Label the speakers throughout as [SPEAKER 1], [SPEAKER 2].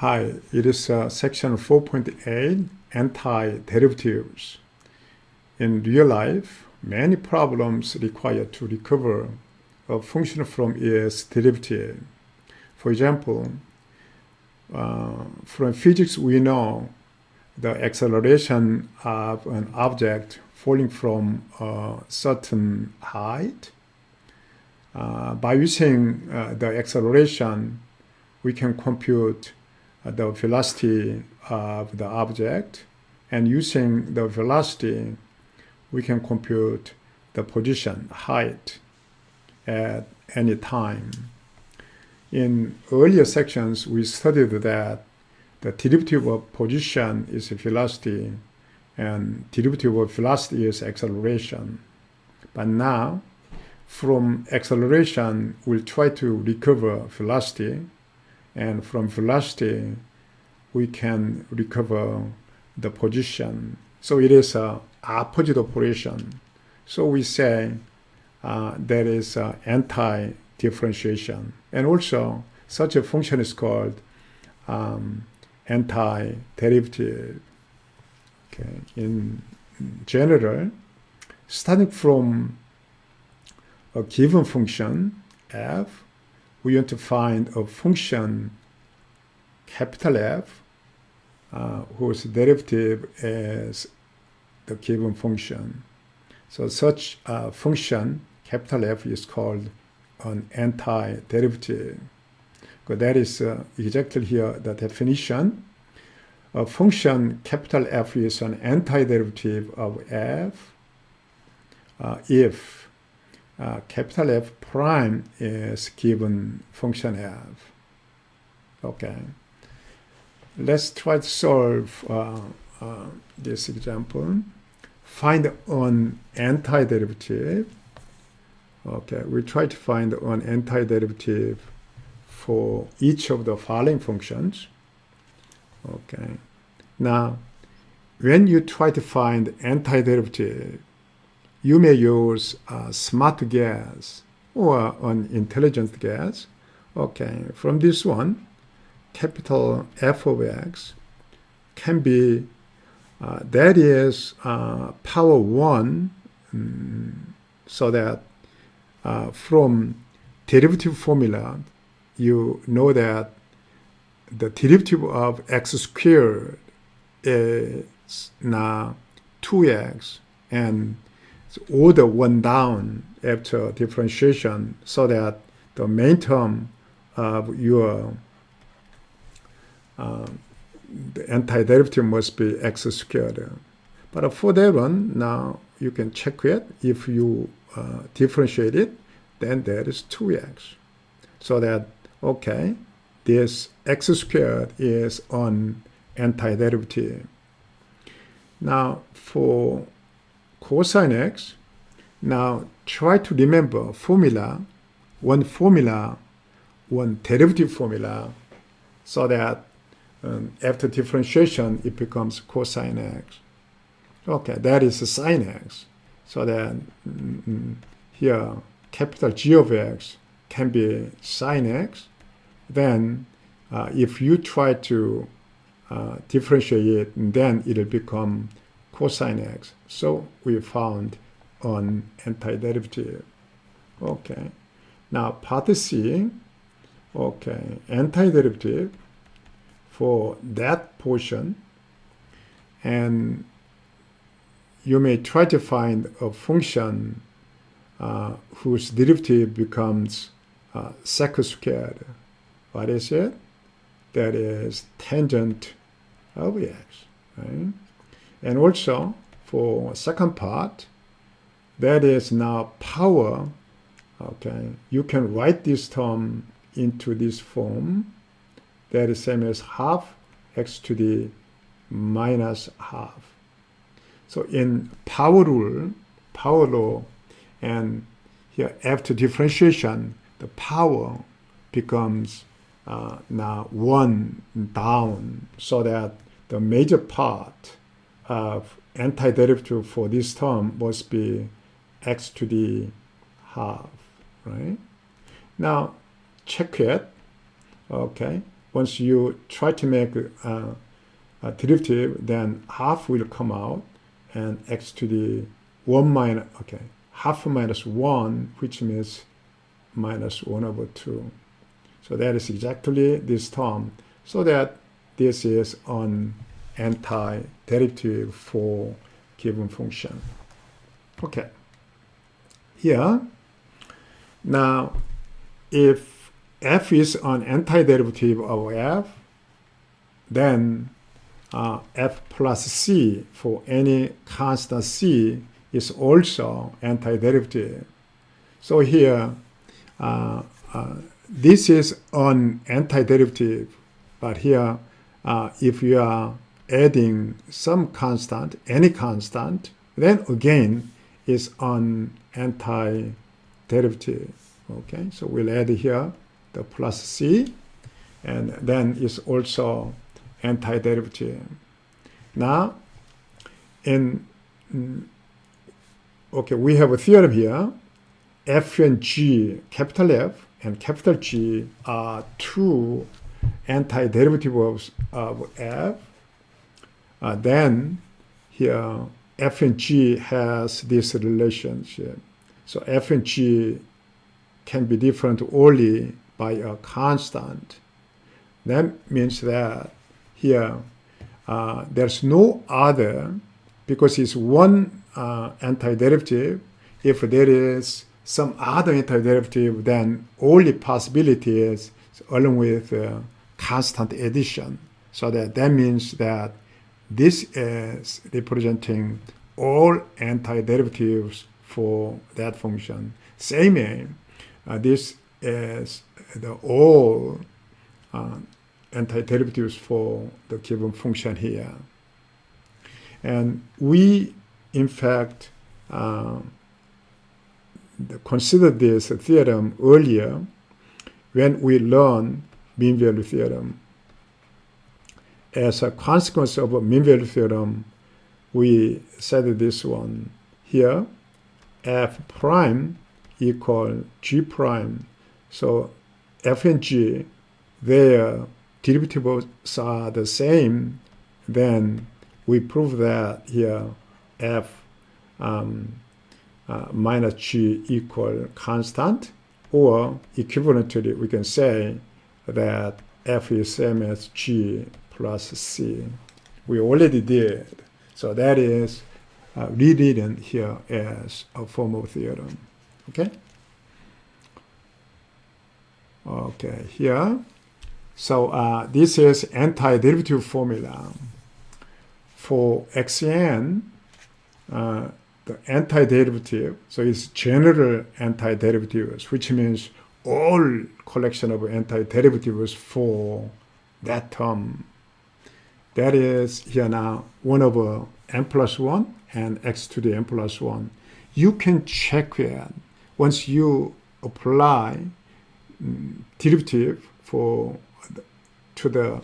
[SPEAKER 1] Hi, it is section 4.8, Antiderivatives. In real life, many problems require to recover a function from its derivative. For example, from physics we know the acceleration of an object falling from a certain height. By using the acceleration, we can compute the velocity of the object, and using the velocity we can compute the position, height, at any time. In earlier sections we studied that the derivative of position is velocity and derivative of velocity is acceleration. But now from acceleration we'll try to recover velocity, and from velocity we can recover the position. So it is an opposite operation. So we say there is anti-differentiation, and also such a function is called antiderivative. Okay. In general, starting from a given function f, we want to find a function capital F whose derivative is the given function. So such a function capital F is called an antiderivative. So that is exactly here the definition. A function capital F is an antiderivative of f if capital F prime is given function f. Okay, let's try to solve this example. Find an antiderivative. Okay, we try to find an antiderivative for each of the following functions. Okay, now when you try to find antiderivative, you may use a smart guess or an intelligent guess. Okay, from this one, capital F of x can be, that is power 1, so that from derivative formula, you know that the derivative of x squared is now 2x, and order 1 down after differentiation, so that the main term of your the antiderivative must be x squared. But for that one, now you can check it. If you differentiate it, then that is 2x. So that, okay, this x squared is an antiderivative. Now for cosine x, now try to remember formula, one derivative formula, so that after differentiation it becomes cosine x. Okay, that is sine x. So then here capital G of x can be sine x. Then if you try to differentiate it, then it will become cosine x. So we found an antiderivative. Okay, now part C. Okay, antiderivative for that portion, and you may try to find a function whose derivative becomes sec squared. What is it? That is tangent of x, right? And also for second part, that is now power. Okay, you can write this term into this form. That is same as half x to the minus half. So in power law, and here after differentiation, the power becomes now 1 down, so that the major part of antiderivative for this term must be x to the half, right? Now check it. Okay, once you try to make a derivative, then half will come out, and x to the 1 minus, okay, half minus 1, which means minus 1 over 2. So that is exactly this term. So that this is an antiderivative for given function. Okay. Here, now, if f is an antiderivative of f, then f plus c for any constant c is also antiderivative. So here, this is an antiderivative, but here, if you are adding some constant, any constant, then again is an antiderivative. Okay, so we'll add here the plus c, and then it's also antiderivative. Now, okay, we have a theorem here. F and G, capital F and capital G are two antiderivatives of f. Then here f and g has this relationship. So f and g can be different only by a constant. That means that here there's no other, because it's one antiderivative. If there is some other antiderivative, then only possibility is along with constant addition. So that means that this is representing all antiderivatives for that function. Same way, this is the all antiderivatives for the given function here. And we, in fact, considered this theorem earlier when we learned mean value theorem. As a consequence of a mean value theorem, we said this one here, f prime equal g prime. So f and g, their derivatives are the same. Then we prove that here f minus g equal constant, or equivalently we can say that f is same as g plus c. We already did. So that is rewritten here as a formal theorem. Okay? Okay, here. So this is antiderivative formula. For xn, the antiderivative, so it's general antiderivatives, which means all collection of antiderivatives for that term. That is here now 1 over n plus 1 and x to the n plus 1. You can check that once you apply derivative to the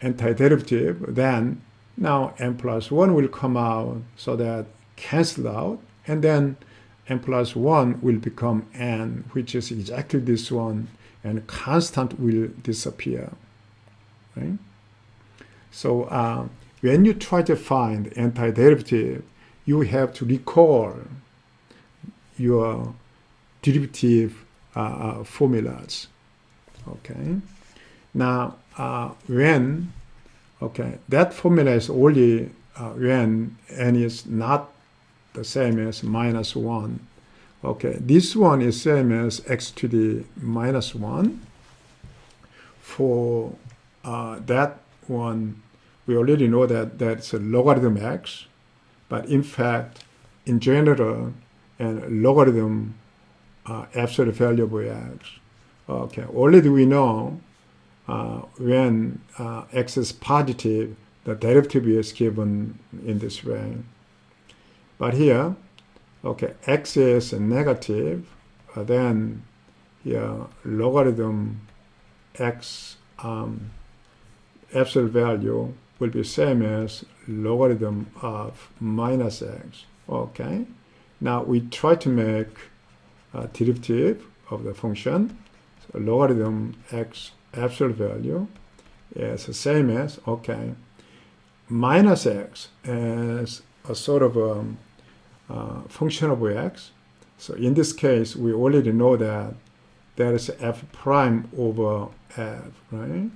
[SPEAKER 1] antiderivative, then now n plus 1 will come out, so that cancel out, and then n plus 1 will become n, which is exactly this one, and constant will disappear. Right? So when you try to find antiderivative, you have to recall your derivative formulas. Okay. Now when that formula is only when n is not the same as minus 1. Okay, this one is same as x to the minus 1. For that one, we already know that that's a logarithm x, but in fact, in general, and logarithm absolute value of x. Okay, already we know when x is positive, the derivative is given in this way. But here, okay, x is negative, then here logarithm x absolute value will be same as logarithm of minus x. Okay, now we try to make a derivative of the function. So logarithm x absolute value is the same as, okay, minus x as a sort of a function of x. So in this case, we already know that there is f prime over f, right?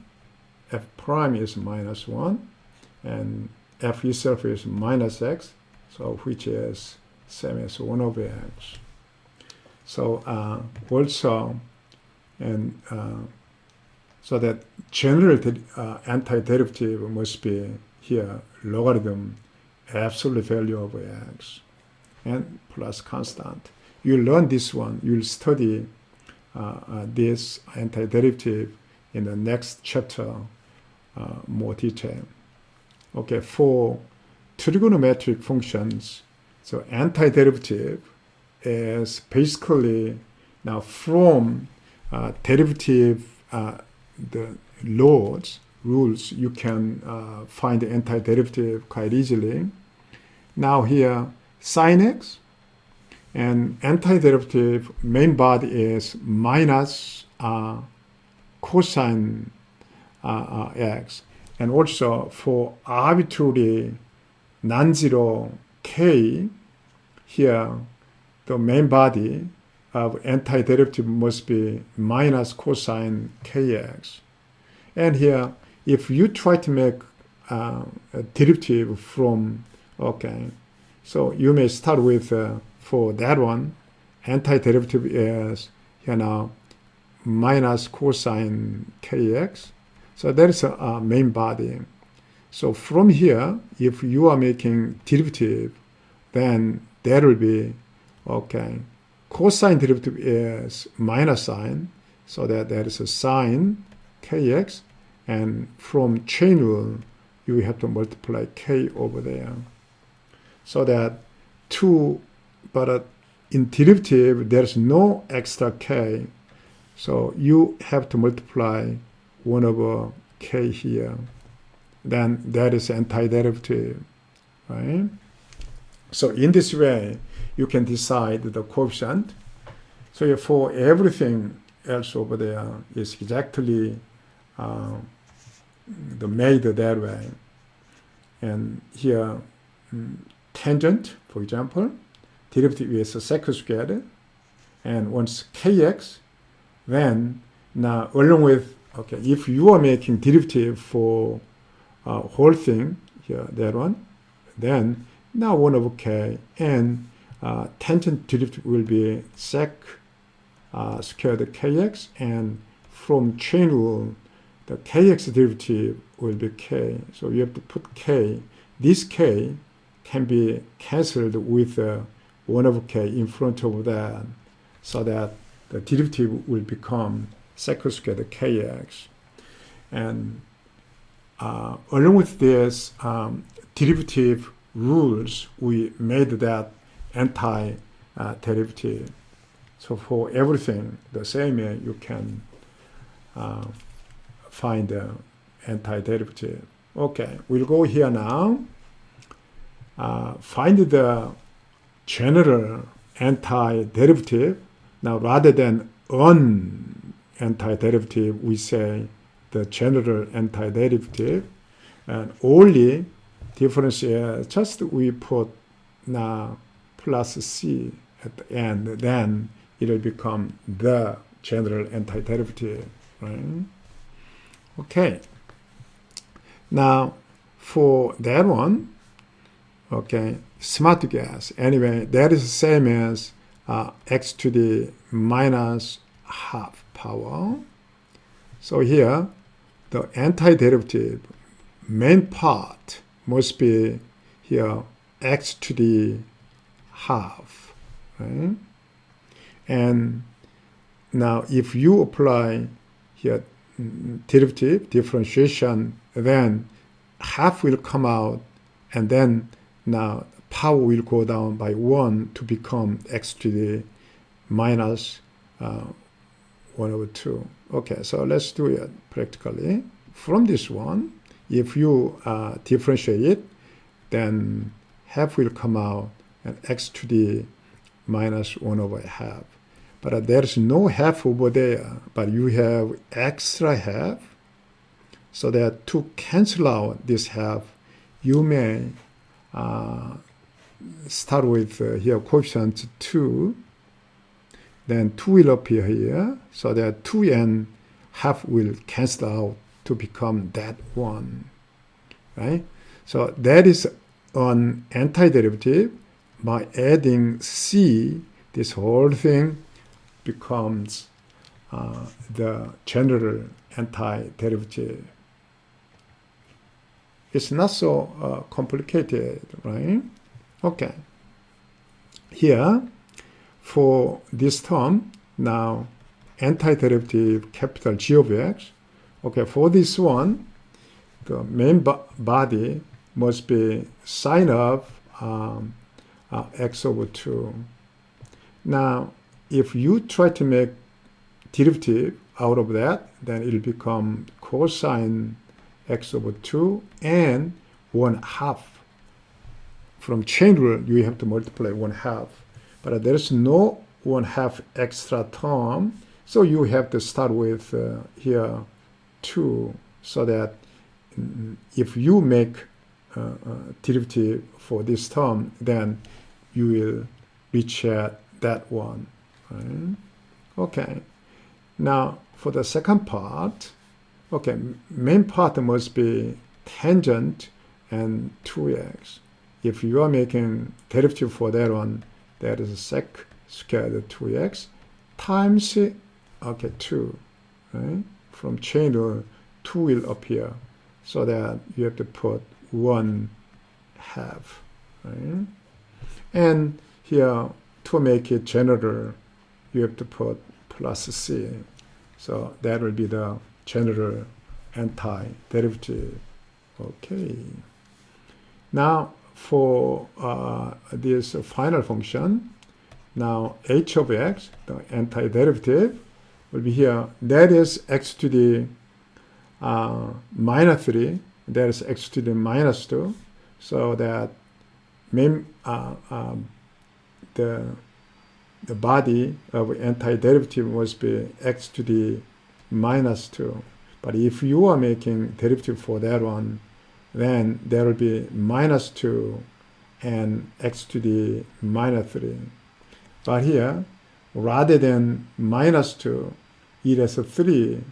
[SPEAKER 1] F prime is minus 1, and f itself is minus x, so which is same as 1 over x. So also, and so that general antiderivative must be here logarithm absolute value of x and plus constant. You learn this one, you'll study this antiderivative in the next chapter more detail. Okay, for trigonometric functions, so antiderivative is basically now from derivative the rules, you can find the antiderivative quite easily. Now here sin x, and antiderivative main body is minus cosine x, and also for arbitrary non-zero k, here the main body of antiderivative must be minus cosine kx. And here, if you try to make a derivative from, okay, so you may start with, for that one, antiderivative is, here now, minus cosine kx. So that is a main body. So from here, if you are making derivative, then that will be, okay, cosine derivative is minus sine, so that there is a sine kx, and from chain rule, you have to multiply k over there. So that but in derivative, there's no extra k, so you have to multiply 1 over k here. Then that is antiderivative, right? So in this way, you can decide the coefficient. So for everything else over there is exactly made that way. And here, tangent, for example, derivative is sec squared, and once kx, then now along with, okay, if you are making derivative for whole thing here, that one, then now 1 over k, and tangent derivative will be sec squared kx, and from chain rule, the kx derivative will be k. So you have to put k. This k can be cancelled with 1 over k in front of that, so that the derivative will become sec squared kx. And along with this derivative rules, we made that anti-derivative. So for everything the same way, you can find the antiderivative. Okay, we'll go here now. Find the general antiderivative. Now rather than an antiderivative, we say the general antiderivative, and only difference is just we put now plus c at the end, then it will become the general antiderivative, right? Okay. Now for that one, okay, smart guess. Anyway, that is the same as x to the minus half power. So here, the antiderivative main part must be here x to the half, right? And now if you apply here derivative, differentiation, then half will come out, and then now power will go down by 1 to become x to the minus 1 over 2. Okay, so let's do it practically. From this one, if you differentiate it, then half will come out, and x to the minus 1 over half. but there's no half over there, but you have extra half, so that to cancel out this half, you may start with here coefficient 2, then 2 will appear here, so that 2 and half will cancel out to become that 1, right? So that is an antiderivative. By adding c, this whole thing becomes the general antiderivative. It's not so complicated, right? Okay. Here, for this term, now antiderivative capital G of x. Okay, for this one, the main body must be sine of x over 2. Now, if you try to make derivative out of that, then it will become cosine x over 2 and 1/2. From chain rule, you have to multiply 1/2. But there's no 1/2 extra term, so you have to start with here 2, so that if you make derivative for this term, then you will reach at that one. Right? Okay. Now, for the second part, okay, main part must be tangent and 2x. If you are making derivative for that one, that is sec squared 2x times, okay, 2, right? From chain rule, 2 will appear, so that you have to put 1/2, right? And here, to make it general, you have to put plus c. So that will be the general antiderivative. Okay. Now, for this final function, now h of x, the antiderivative, will be here. That is x to the minus 3. That is x to the minus 2. So that main, the body of antiderivative must be x to the minus 2. But if you are making derivative for that one, then there will be minus 2 and x to the minus 3. But here, rather than minus 2, it has a 3.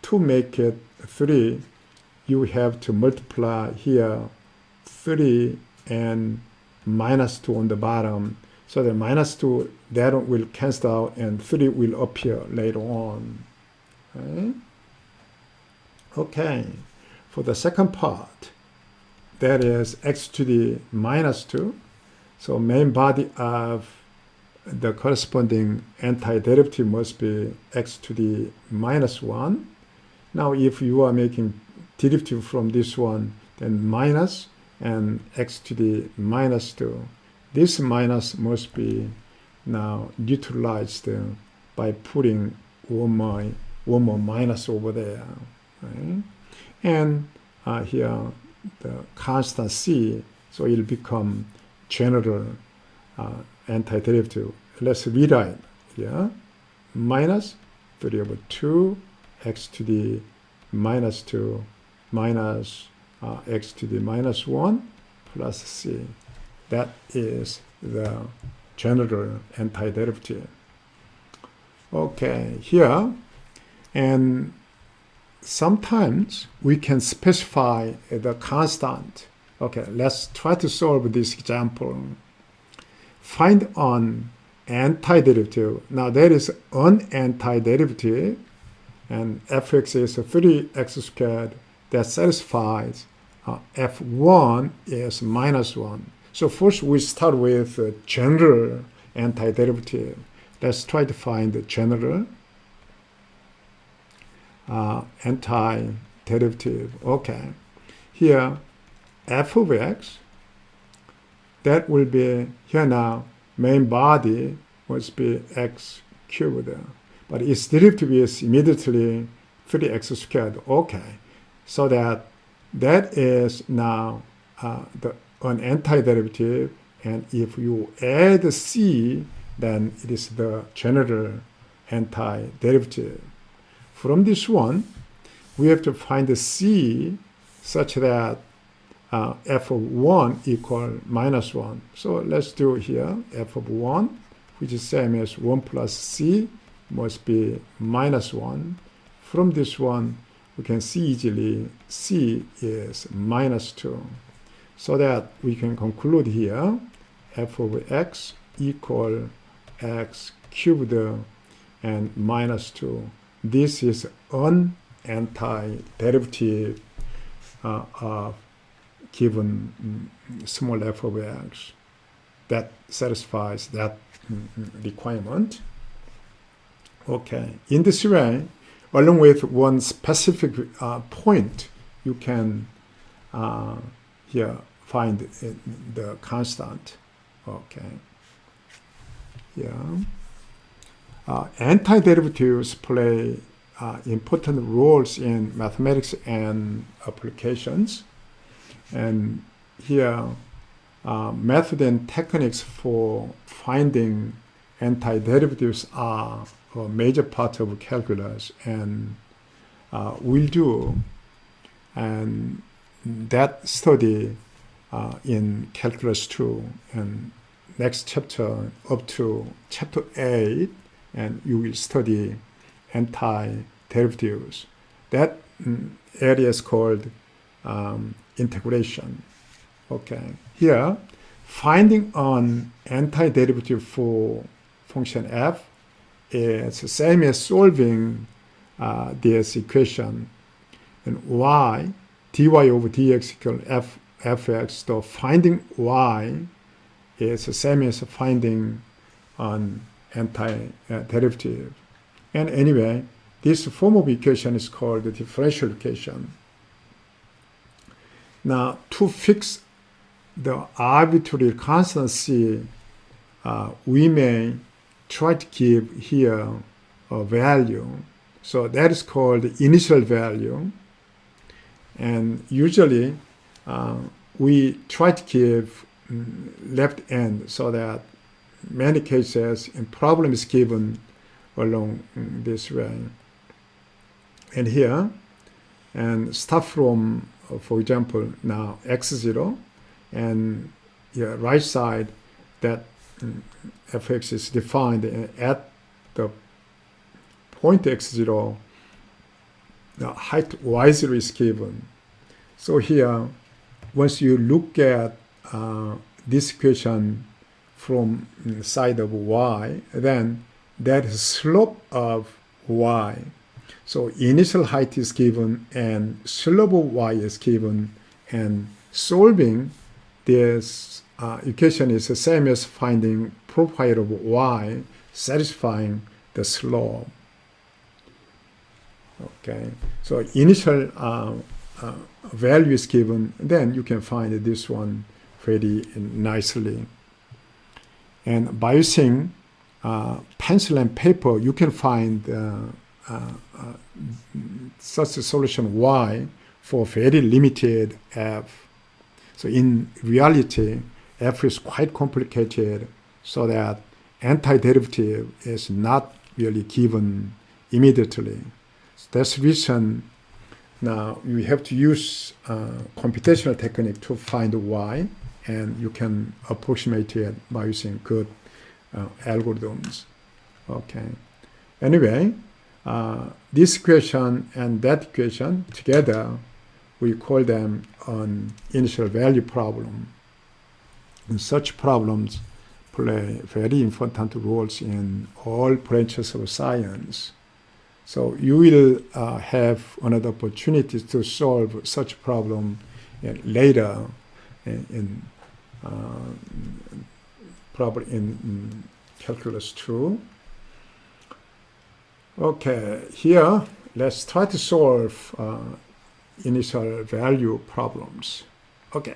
[SPEAKER 1] To make it 3, you have to multiply here 3 and minus 2 on the bottom. So the minus 2, that will cancel out and 3 will appear later on. Right? Okay, for the second part, that is x to the minus 2. So main body of the corresponding antiderivative must be x to the minus 1. Now if you are making derivative from this one, then minus and x to the minus 2. This minus must be now neutralized by putting one more minus over there. Right? And here the constant c, so it will become general antiderivative. Let's rewrite here. Minus 3 over 2 x to the minus 2 minus x to the minus 1 plus c. That is the general antiderivative. Okay, here, and sometimes we can specify the constant. Okay, let's try to solve this example. Find an antiderivative. Now there is an antiderivative, and fx is 3x squared that satisfies f1 is minus 1. So first we start with general antiderivative. Let's try to find the general antiderivative. Okay, here f of x, that will be here now main body must be x cubed, but its derivative is immediately 3x squared. Okay, so that is now an antiderivative, and if you add c, then it is the general antiderivative. From this one, we have to find the c such that f of 1 equal minus 1. So let's do here f of 1, which is same as 1 plus c must be minus 1. From this one, we can see easily c is minus 2. So that we can conclude here f of x equal x cubed and minus 2. This is an antiderivative of given small f of x that satisfies that requirement. Okay, in this way, along with one specific point, you can here find the constant. Okay, yeah. Antiderivatives play important roles in mathematics and applications. And here, method and techniques for finding antiderivatives are a major part of calculus, and we'll do and that study in calculus 2 and next chapter up to chapter 8, and you will study antiderivatives. That area is called integration. Okay, here finding an antiderivative for function f is the same as solving this equation, and y dy over dx equal fx. So finding y is the same as finding an antiderivative. And anyway, this form of equation is called the differential equation. Now, to fix the arbitrary constancy, we may try to give here a value. So that is called the initial value. And usually, we try to give left end so that many cases in problem is given along this way. And here, and start from, for example, now x0, and yeah, right side that fx is defined at the point x0, the height y0 is given. So here, once you look at this equation from the side of y, then that is slope of y. So initial height is given and slope of y is given, and solving this equation is the same as finding profile of y satisfying the slope. Okay, so initial value is given, then you can find this one very nicely. And by using pencil and paper, you can find such a solution y for very limited f. So in reality, f is quite complicated, so that antiderivative is not really given immediately. So that's the reason now you have to use computational technique to find y, and you can approximate it by using good algorithms. Okay. Anyway, this equation and that equation together, we call them an initial value problem. And such problems play very important roles in all branches of science. So you will have another opportunity to solve such problem later in probably in calculus 2. Okay, here let's try to solve initial value problems. Okay,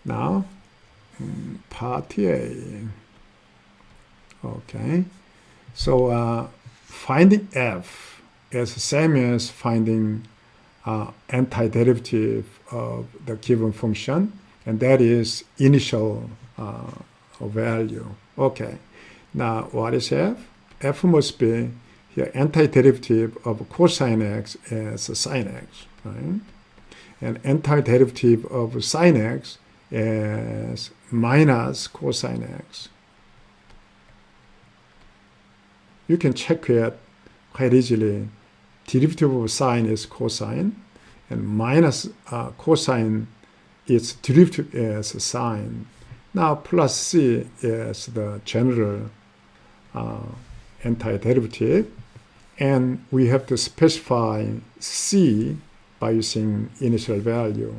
[SPEAKER 1] now part A. Okay, so finding f is the same as finding antiderivative of the given function, and that is initial value. Okay, now what is f? f must be here antiderivative of cosine x as sine x, right? And antiderivative of sine x as minus cosine x. You can check it quite easily. Derivative of sine is cosine, and minus cosine is derivative as sine. Now plus c is the general antiderivative, and we have to specify c by using initial value.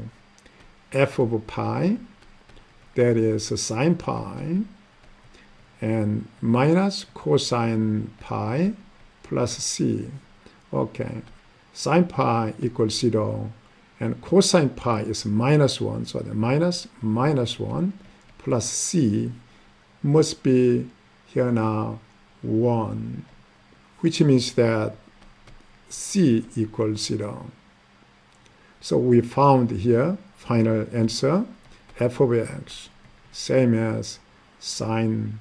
[SPEAKER 1] F of pi, that is sine pi, and minus cosine pi plus c. Okay, sine pi equals 0, and cosine pi is minus 1, so the minus 1 plus c must be here now 1, which means that c equals 0. So we found here final answer, f of x, same as sine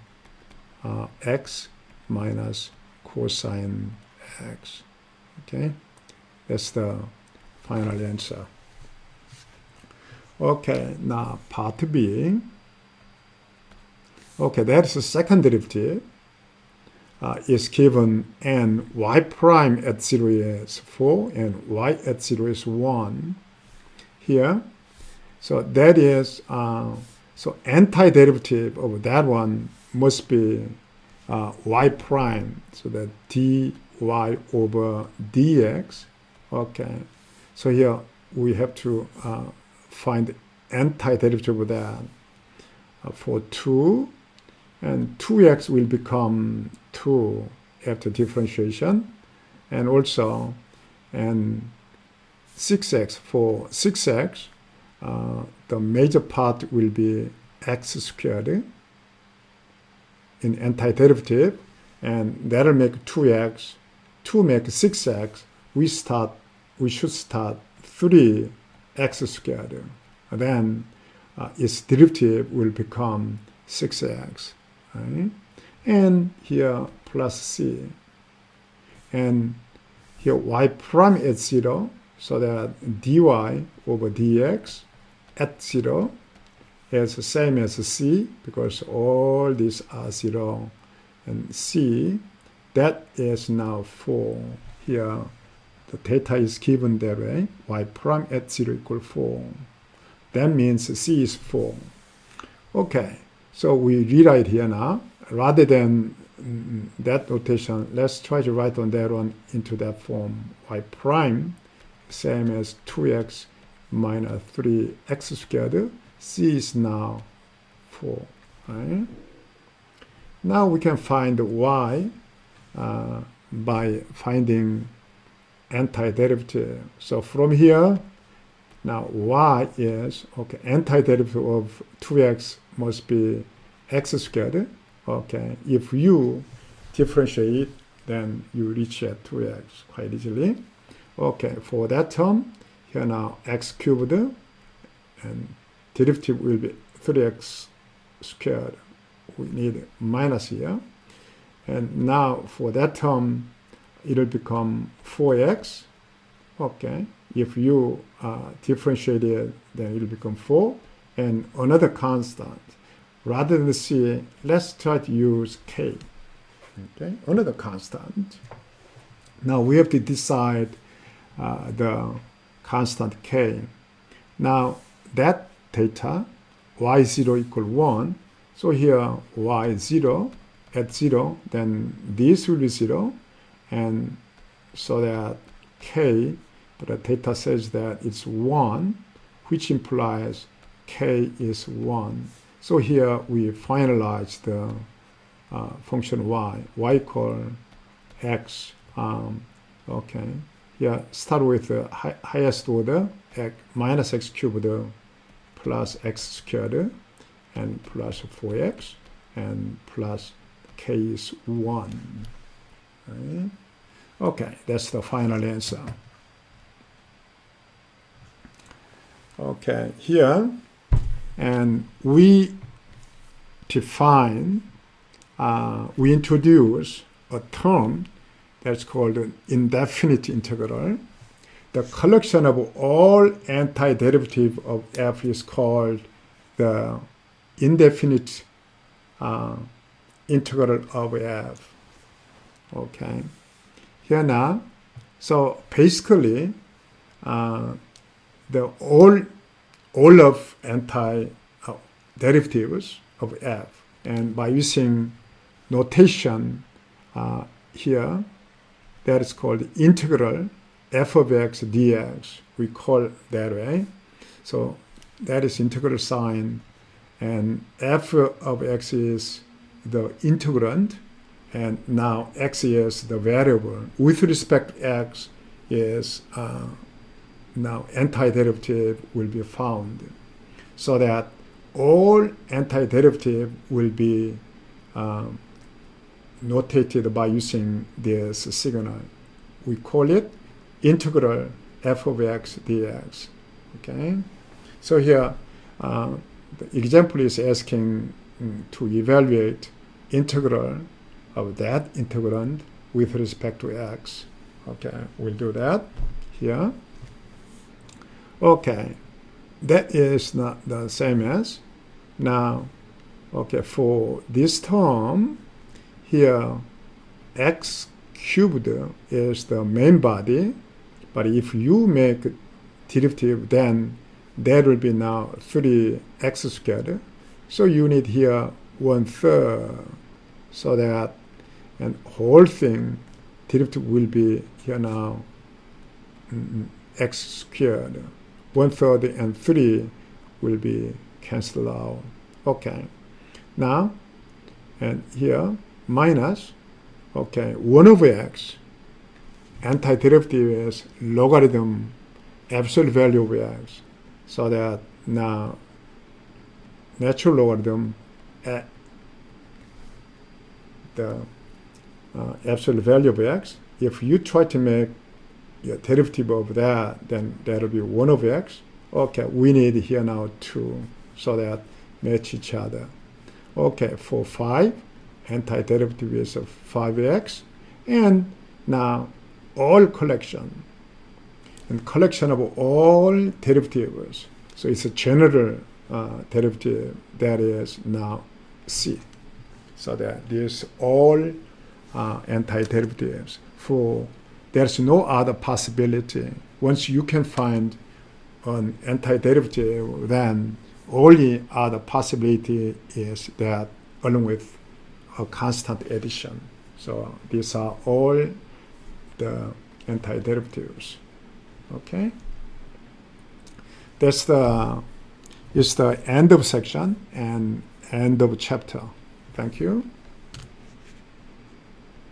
[SPEAKER 1] x minus cosine x. Okay, that's the final answer. Okay, now part B. Okay, that's the second derivative. Is given and y prime at 0 is 4 and y at 0 is 1 here. So that is, so antiderivative of that one must be y prime, so that dy over dx. Okay, so here we have to find antiderivative of that for 2, and 2x will become 2 after differentiation, and also and 6x, for 6x the major part will be x squared in antiderivative, and that'll make 2x. To make 6x, we should start 3x squared, and then its derivative will become 6x, right? And here plus c, and here y prime at 0, so that dy over dx at 0 is the same as c, because all these are 0, and c, that is now 4. Here the theta is given that way, y prime at 0 equal 4. That means c is 4. Okay, so we rewrite here now. Rather than that notation, let's try to write on that one into that form. Y prime, same as 2x minus 3x squared. C is now 4. Right? Now we can find y by finding antiderivative. So from here, now y is, okay, antiderivative of 2x must be x squared. Okay, if you differentiate, then you reach at 2x quite easily. Okay, for that term, here now x cubed, and derivative will be 3x squared. We need minus here. And now for that term, it will become 4x. Okay, if you differentiate it, then it will become 4. And another constant. Rather than c, let's try to use k. Okay, another constant. Now we have to decide the constant k. Now that theta, y0 equal 1. So here y0 at 0, then this will be 0. And so that k, but the theta says that it's 1, which implies k is 1. So here we finalize the function y equal x. Okay, here start with the highest order, minus x cubed plus x squared, and plus 4x, and plus k is 1. Right? Okay, that's the final answer. Okay, here, and we define, we introduce a term that's called an indefinite integral. The collection of all antiderivative of f is called the indefinite integral of f. Okay. Here now, so basically, the all of antiderivatives of f, and by using notation here, that is called integral f of x dx. We call that way. So that is integral sign, and f of x is the integrand, and now x is the variable. With respect to x is now antiderivative will be found, so that all antiderivative will be notated by using this signal. We call it integral f of x dx. Okay, so here the example is asking to evaluate integral of that integrand with respect to x. Okay, we'll do that here. Okay, that is not the same as now. Okay, for this term here, x cubed is the main body, but if you make derivative, then that will be now 3x squared. So you need here 1/3, so that and whole thing derivative will be here now x squared. 1/3 and 3 will be cancelled out. Okay, now and here minus, okay, 1 over x, antiderivative is logarithm absolute value of x, so that now natural logarithm at the absolute value of x. If you try to make a derivative of that, then that will be 1 over x. Okay, we need here now 2, so that match each other. Okay, for 5, antiderivative is of 5x, and now all collection, and collection of all derivatives. So it's a general derivative that is now C. So that there's all antiderivatives. For there's no other possibility. Once you can find an antiderivative, then only other possibility is that along with a constant addition. So these are all the antiderivatives. Okay, that's the end of section and end of chapter. Thank you.